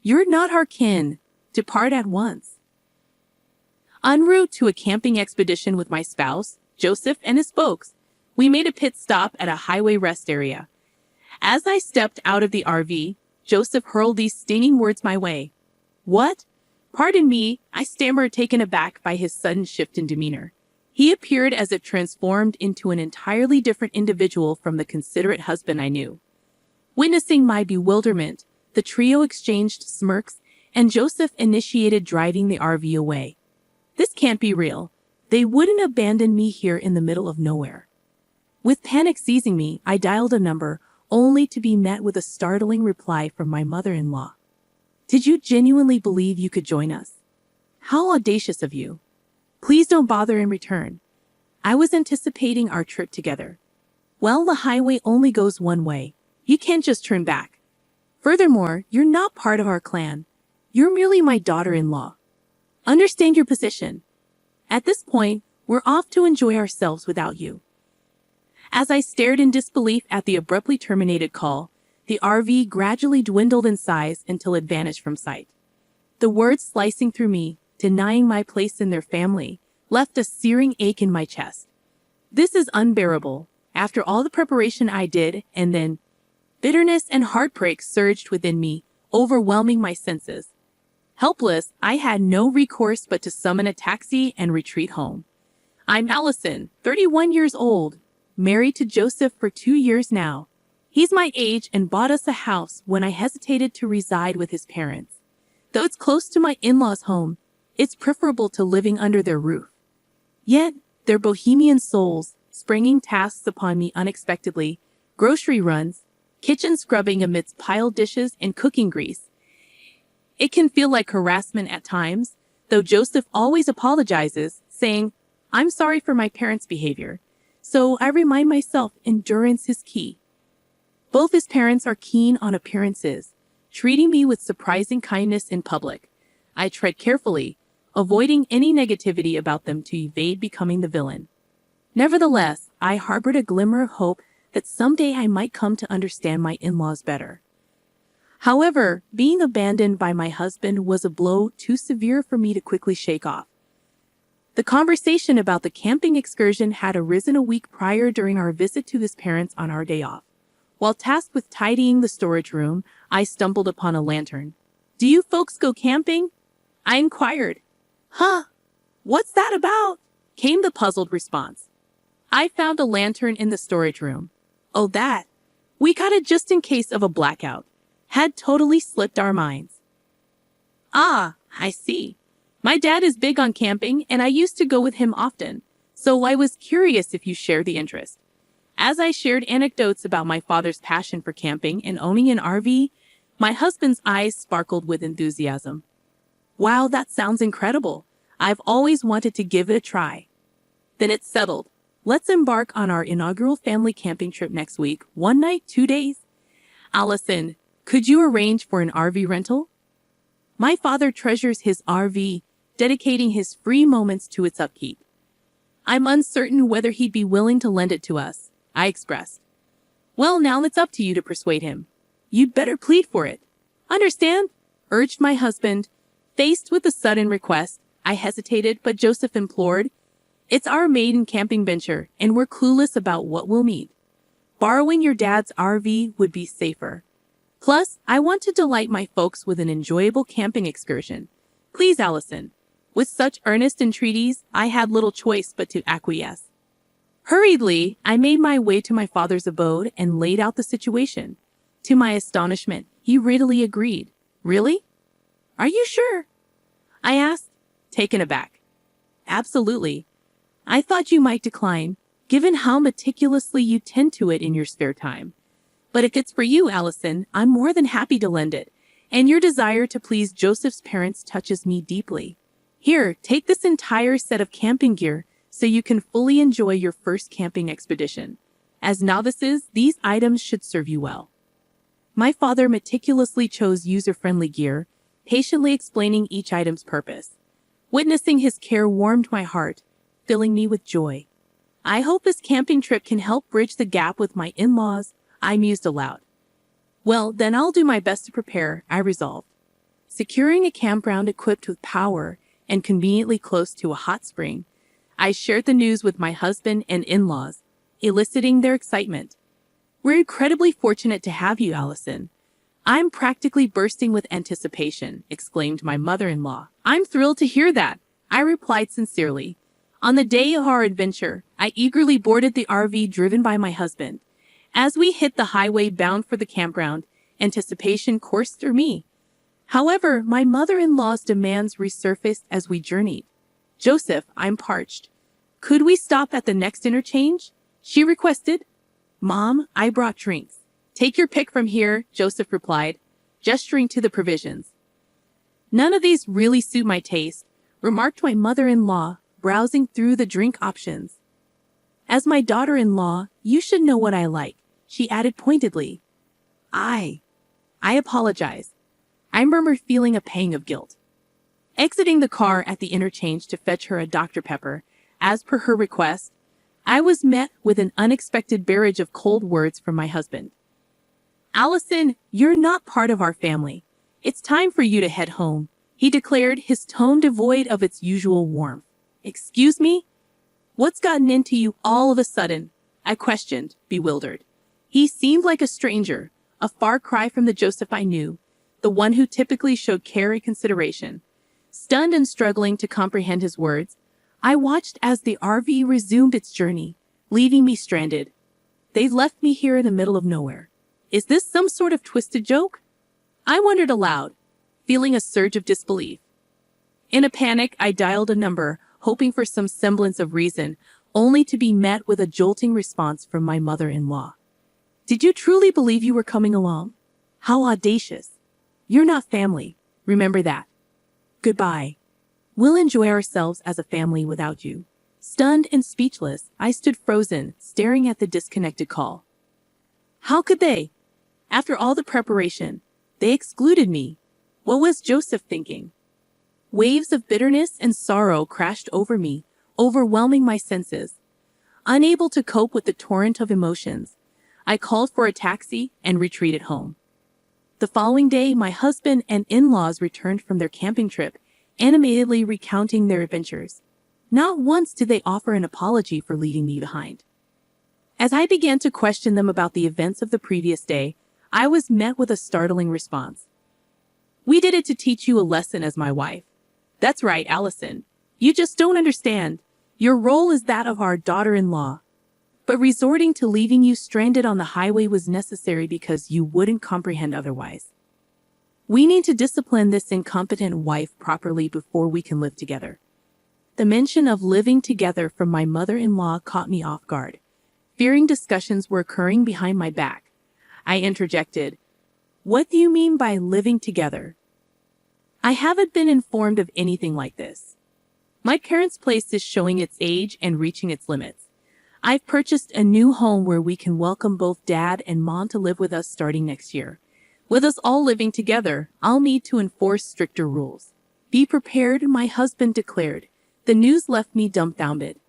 You're not our kin. Depart at once. En route to a camping expedition with my spouse, Joseph, and his folks, we made a pit stop at a highway rest area. As I stepped out of the RV, Joseph hurled these stinging words my way. What? Pardon me, I stammered, taken aback by his sudden shift in demeanor. He appeared as if transformed into an entirely different individual from the considerate husband I knew. Witnessing my bewilderment, the trio exchanged smirks, and Joseph initiated driving the RV away. This can't be real. They wouldn't abandon me here in the middle of nowhere. With panic seizing me, I dialed a number, only to be met with a startling reply from my mother-in-law. Did you genuinely believe you could join us? How audacious of you. Please don't bother in return. I was anticipating our trip together. Well, the highway only goes one way. You can't just turn back. Furthermore, you're not part of our clan. You're merely my daughter-in-law. Understand your position. At this point, we're off to enjoy ourselves without you. As I stared in disbelief at the abruptly terminated call, the RV gradually dwindled in size until it vanished from sight. The words slicing through me, denying my place in their family, left a searing ache in my chest. This is unbearable. After all the preparation I did, and then bitterness and heartbreak surged within me, overwhelming my senses. Helpless, I had no recourse but to summon a taxi and retreat home. I'm Allison, 31 years old, married to Joseph for 2 years now. He's my age and bought us a house when I hesitated to reside with his parents. Though it's close to my in-laws' home, it's preferable to living under their roof. Yet, their bohemian souls, springing tasks upon me unexpectedly, grocery runs, kitchen scrubbing amidst piled dishes and cooking grease. It can feel like harassment at times, though Joseph always apologizes, saying, I'm sorry for my parents' behavior. So I remind myself endurance is key. Both his parents are keen on appearances, treating me with surprising kindness in public. I tread carefully, avoiding any negativity about them to evade becoming the villain. Nevertheless, I harbored a glimmer of hope that someday I might come to understand my in-laws better. However, being abandoned by my husband was a blow too severe for me to quickly shake off. The conversation about the camping excursion had arisen a week prior during our visit to his parents on our day off. While tasked with tidying the storage room, I stumbled upon a lantern. Do you folks go camping? I inquired. Huh? What's that about? Came the puzzled response. I found a lantern in the storage room. Oh, that. We got it just in case of a blackout. Had totally slipped our minds. Ah, I see. My dad is big on camping, and I used to go with him often, so I was curious if you share the interest. As I shared anecdotes about my father's passion for camping and owning an RV, my husband's eyes sparkled with enthusiasm. Wow, that sounds incredible. I've always wanted to give it a try. Then it's settled. Let's embark on our inaugural family camping trip next week, 1 night, 2 days. Allison, could you arrange for an RV rental? My father treasures his RV, dedicating his free moments to its upkeep. I'm uncertain whether he'd be willing to lend it to us, I expressed. Well, now it's up to you to persuade him. You'd better plead for it. Understand? Urged my husband. Faced with the sudden request, I hesitated, but Joseph implored. It's our maiden camping venture, and we're clueless about what we'll need. Borrowing your dad's RV would be safer. Plus, I want to delight my folks with an enjoyable camping excursion. Please, Allison. With such earnest entreaties, I had little choice but to acquiesce. Hurriedly, I made my way to my father's abode and laid out the situation. To my astonishment, he readily agreed. Really? Are you sure? I asked, taken aback. Absolutely. I thought you might decline, given how meticulously you tend to it in your spare time. But if it's for you, Allison, I'm more than happy to lend it, and your desire to please Joseph's parents touches me deeply. Here, take this entire set of camping gear so you can fully enjoy your first camping expedition. As novices, these items should serve you well. My father meticulously chose user-friendly gear, patiently explaining each item's purpose. Witnessing his care warmed my heart, filling me with joy. I hope this camping trip can help bridge the gap with my in-laws, I mused aloud. Well, then I'll do my best to prepare, I resolved. securing a campground equipped with power and conveniently close to a hot spring. I shared the news with my husband and in-laws, eliciting their excitement. "We're incredibly fortunate to have you, Allison." "I'm practically bursting with anticipation," exclaimed my mother-in-law. "I'm thrilled to hear that," I replied sincerely. On the day of our adventure, I eagerly boarded the RV driven by my husband. As we hit the highway bound for the campground, anticipation coursed through me. However, my mother-in-law's demands resurfaced as we journeyed. "Joseph, I'm parched. Could we stop at the next interchange?" she requested. "Mom, I brought drinks. Take your pick from here," Joseph replied, gesturing to the provisions. "None of these really suit my taste," remarked my mother-in-law, browsing through the drink options. "As my daughter-in-law, you should know what I like," she added pointedly. I apologize," I murmured, feeling a pang of guilt. Exiting the car at the interchange to fetch her a Dr. Pepper, as per her request, I was met with an unexpected barrage of cold words from my husband. "Allison, you're not part of our family. It's time for you to head home," he declared, his tone devoid of its usual warmth. "Excuse me? What's gotten into you all of a sudden?" I questioned, bewildered. He seemed like a stranger, a far cry from the Joseph I knew, the one who typically showed care and consideration. Stunned and struggling to comprehend his words, I watched as the RV resumed its journey, leaving me stranded. "They've left me here in the middle of nowhere. Is this some sort of twisted joke?" I wondered aloud, feeling a surge of disbelief. In a panic, I dialed a number, hoping for some semblance of reason, only to be met with a jolting response from my mother-in-law. "Did you truly believe you were coming along? How audacious. You're not family. Remember that. Goodbye. We'll enjoy ourselves as a family without you." Stunned and speechless, I stood frozen, staring at the disconnected call. How could they? After all the preparation, they excluded me. What was Joseph thinking? Waves of bitterness and sorrow crashed over me, overwhelming my senses. Unable to cope with the torrent of emotions, I called for a taxi and retreated home. The following day, my husband and in-laws returned from their camping trip, animatedly recounting their adventures. Not once did they offer an apology for leaving me behind. As I began to question them about the events of the previous day, I was met with a startling response. "We did it to teach you a lesson as my wife." "That's right, Allison. You just don't understand. Your role is that of our daughter-in-law. But resorting to leaving you stranded on the highway was necessary because you wouldn't comprehend otherwise. We need to discipline this incompetent wife properly before we can live together." The mention of living together from my mother-in-law caught me off guard. Fearing discussions were occurring behind my back, I interjected, "What do you mean by living together? I haven't been informed of anything like this. My parents' place is showing its age and reaching its limits. I've purchased a new home where we can welcome both Dad and Mom to live with us starting next year. With us all living together, I'll need to enforce stricter rules." "Be prepared," my husband declared. The news left me dumbfounded.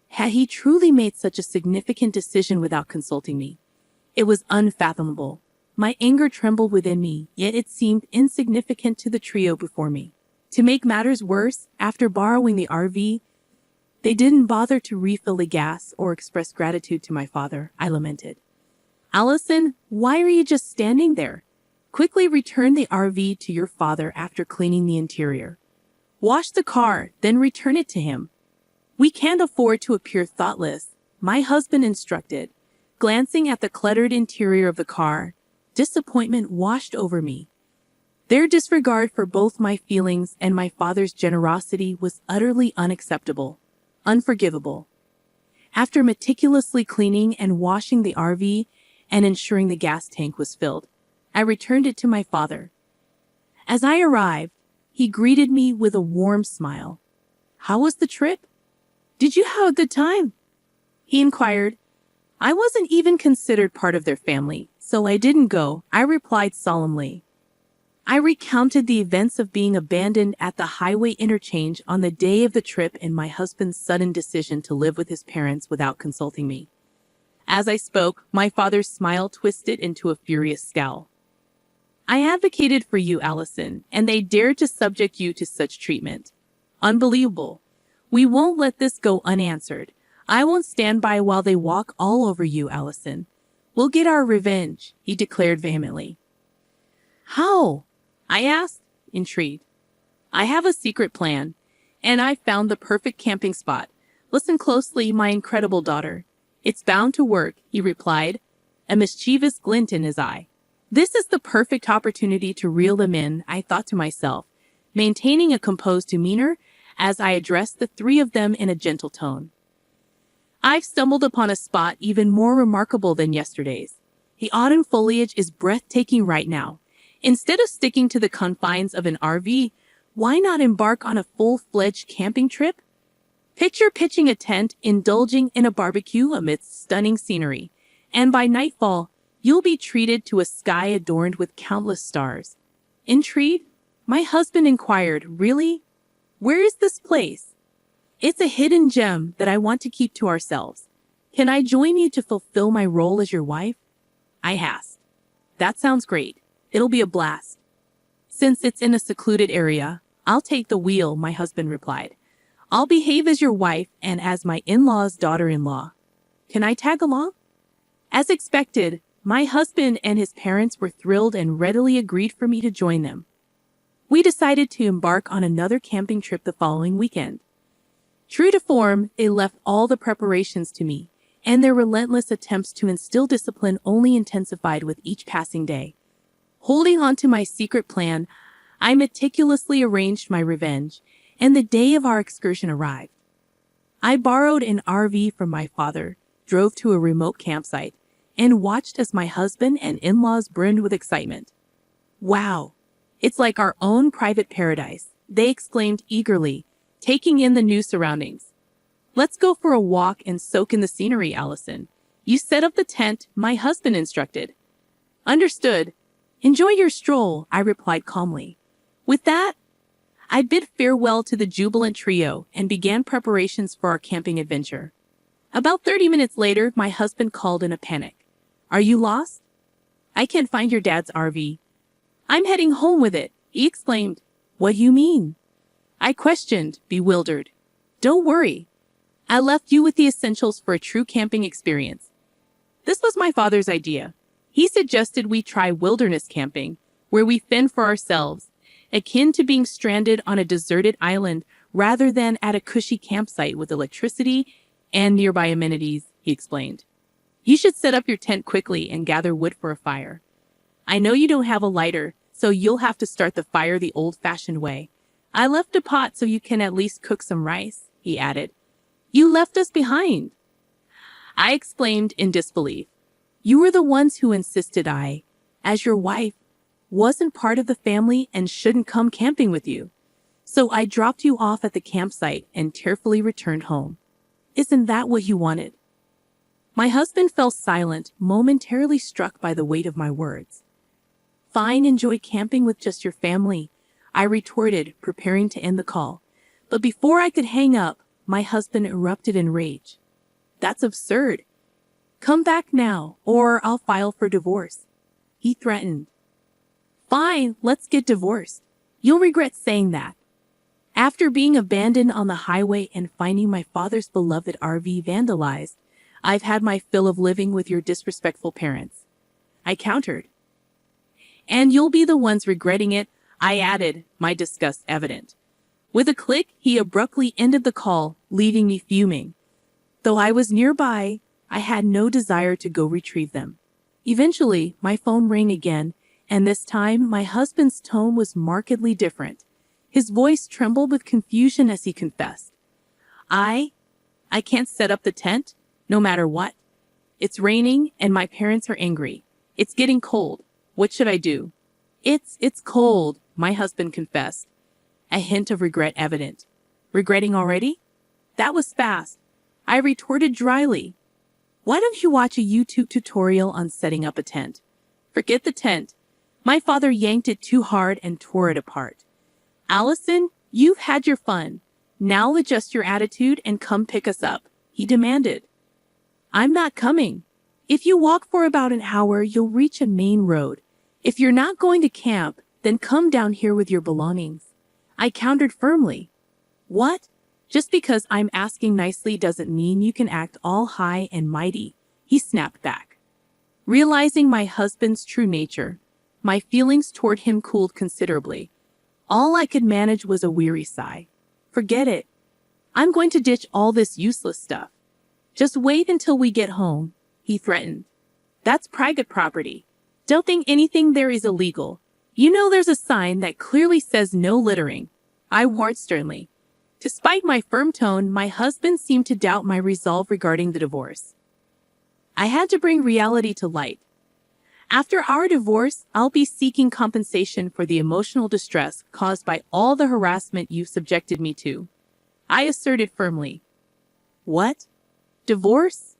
Had he truly made such a significant decision without consulting me? It was unfathomable. My anger trembled within me, yet it seemed insignificant to the trio before me. To make matters worse, after borrowing the RV, they didn't bother to refill the gas or express gratitude to my father, I lamented. "Allison, why are you just standing there? Quickly return the RV to your father after cleaning the interior. Wash the car, then return it to him." "We can't afford to appear thoughtless," my husband instructed. Glancing at the cluttered interior of the car, disappointment washed over me. Their disregard for both my feelings and my father's generosity was utterly unacceptable, unforgivable. After meticulously cleaning and washing the RV and ensuring the gas tank was filled, I returned it to my father. As I arrived, he greeted me with a warm smile. "How was the trip? Did you have a good time?" he inquired. "I wasn't even considered part of their family, so I didn't go," I replied solemnly. I recounted the events of being abandoned at the highway interchange on the day of the trip and my husband's sudden decision to live with his parents without consulting me. As I spoke, my father's smile twisted into a furious scowl. I advocated for you, Allison, and they dared to subject you to such treatment. Unbelievable. We won't let this go unanswered. I won't stand by while they walk all over you, Allison. We'll get our revenge, he declared vehemently. How? I asked, intrigued. I have a secret plan, and I found the perfect camping spot. Listen closely, my incredible daughter. It's bound to work, he replied, a mischievous glint in his eye. This is the perfect opportunity to reel them in, I thought to myself, maintaining a composed demeanor as I addressed the three of them in a gentle tone. I've stumbled upon a spot even more remarkable than yesterday's. The autumn foliage is breathtaking right now. Instead of sticking to the confines of an RV, why not embark on a full-fledged camping trip? Picture pitching a tent, indulging in a barbecue amidst stunning scenery, and by nightfall, you'll be treated to a sky adorned with countless stars. Intrigued, my husband inquired, Really? Where is this place? It's a hidden gem that I want to keep to ourselves. Can I join you to fulfill my role as your wife? I asked. That sounds great. It'll be a blast. Since it's in a secluded area, I'll take the wheel, my husband replied. I'll behave as your wife and as my in-law's daughter-in-law. Can I tag along? As expected, my husband and his parents were thrilled and readily agreed for me to join them. We decided to embark on another camping trip the following weekend. True to form, they left all the preparations to me, and their relentless attempts to instill discipline only intensified with each passing day. Holding on to my secret plan, I meticulously arranged my revenge, and the day of our excursion arrived. I borrowed an RV from my father, drove to a remote campsite, and watched as my husband and in-laws brimmed with excitement. Wow, it's like our own private paradise, they exclaimed eagerly, taking in the new surroundings. Let's go for a walk and soak in the scenery, Allison. You set up the tent, my husband instructed. Understood. Enjoy your stroll, I replied calmly. With that, I bid farewell to the jubilant trio and began preparations for our camping adventure. About 30 minutes later, my husband called in a panic. Are you lost? I can't find your dad's RV. I'm heading home with it, he exclaimed. What do you mean? I questioned, bewildered. Don't worry. I left you with the essentials for a true camping experience. This was my father's idea. He suggested we try wilderness camping, where we fend for ourselves, akin to being stranded on a deserted island rather than at a cushy campsite with electricity and nearby amenities, he explained. You should set up your tent quickly and gather wood for a fire. I know you don't have a lighter, so you'll have to start the fire the old-fashioned way. I left a pot so you can at least cook some rice, he added. You left us behind. I exclaimed in disbelief. You were the ones who insisted I, as your wife, wasn't part of the family and shouldn't come camping with you. So I dropped you off at the campsite and tearfully returned home. Isn't that what you wanted? My husband fell silent, momentarily struck by the weight of my words. Fine, enjoy camping with just your family, I retorted, preparing to end the call. But before I could hang up, my husband erupted in rage. That's absurd. Come back now, or I'll file for divorce, he threatened. Fine, let's get divorced. You'll regret saying that. After being abandoned on the highway and finding my father's beloved RV vandalized, I've had my fill of living with your disrespectful parents. I countered. And you'll be the ones regretting it, I added, my disgust evident. With a click, he abruptly ended the call, leaving me fuming. Though I was nearby, I had no desire to go retrieve them. Eventually, my phone rang again, and this time my husband's tone was markedly different. His voice trembled with confusion as he confessed. I can't set up the tent, no matter what. It's raining, and my parents are angry. It's getting cold. What should I do? It's cold, my husband confessed, a hint of regret evident. Regretting already? That was fast. I retorted dryly. Why don't you watch a YouTube tutorial on setting up a tent? Forget the tent. My father yanked it too hard and tore it apart. Allison, you've had your fun. Now adjust your attitude and come pick us up, he demanded. I'm not coming. If you walk for about an hour, you'll reach a main road. If you're not going to camp, then come down here with your belongings. I countered firmly. What? Just because I'm asking nicely doesn't mean you can act all high and mighty, he snapped back. Realizing my husband's true nature, my feelings toward him cooled considerably. All I could manage was a weary sigh. Forget it. I'm going to ditch all this useless stuff. Just wait until we get home, he threatened. That's private property. Don't think anything there is illegal. You know there's a sign that clearly says no littering, I warned sternly. Despite my firm tone, my husband seemed to doubt my resolve regarding the divorce. I had to bring reality to light. After our divorce, I'll be seeking compensation for the emotional distress caused by all the harassment you've subjected me to, I asserted firmly. What? Divorce?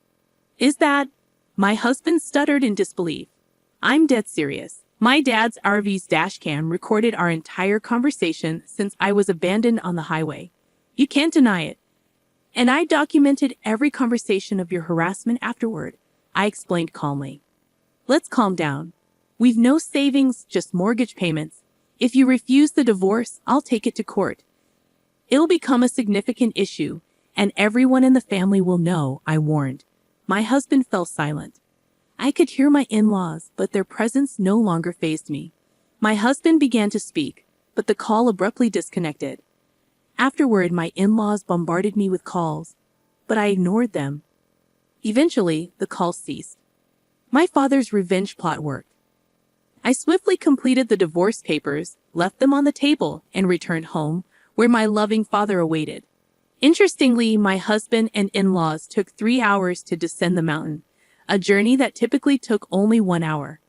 Is that? My husband stuttered in disbelief. I'm dead serious. My dad's RV's dashcam recorded our entire conversation since I was abandoned on the highway. You can't deny it. And I documented every conversation of your harassment afterward, I explained calmly. Let's calm down. We've no savings, just mortgage payments. If you refuse the divorce, I'll take it to court. It'll become a significant issue, and everyone in the family will know, I warned. My husband fell silent. I could hear my in-laws, but their presence no longer fazed me. My husband began to speak, but the call abruptly disconnected. Afterward, my in-laws bombarded me with calls, but I ignored them. Eventually, the calls ceased. My father's revenge plot worked. I swiftly completed the divorce papers, left them on the table, and returned home, where my loving father awaited. Interestingly, my husband and in-laws took 3 hours to descend the mountain, a journey that typically took only 1 hour.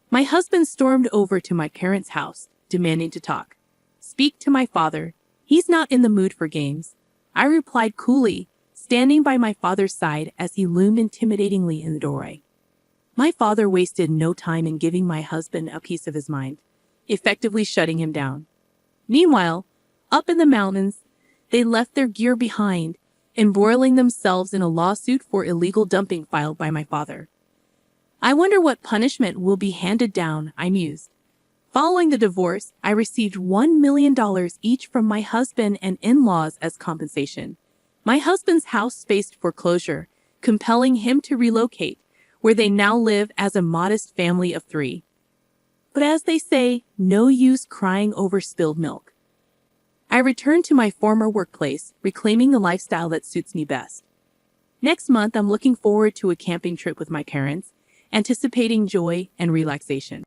My husband stormed over to my parents' house, demanding to talk. Speak to my father. He's not in the mood for games, I replied coolly, standing by my father's side as he loomed intimidatingly in the doorway. My father wasted no time in giving my husband a piece of his mind, effectively shutting him down. Meanwhile, up in the mountains, they left their gear behind, embroiling themselves in a lawsuit for illegal dumping filed by my father. I wonder what punishment will be handed down, I mused. Following the divorce, I received $1 million each from my husband and in-laws as compensation. My husband's house faced foreclosure, compelling him to relocate, where they now live as a modest family of 3. But as they say, no use crying over spilled milk. I returned to my former workplace, reclaiming the lifestyle that suits me best. Next month, I'm looking forward to a camping trip with my parents, anticipating joy and relaxation.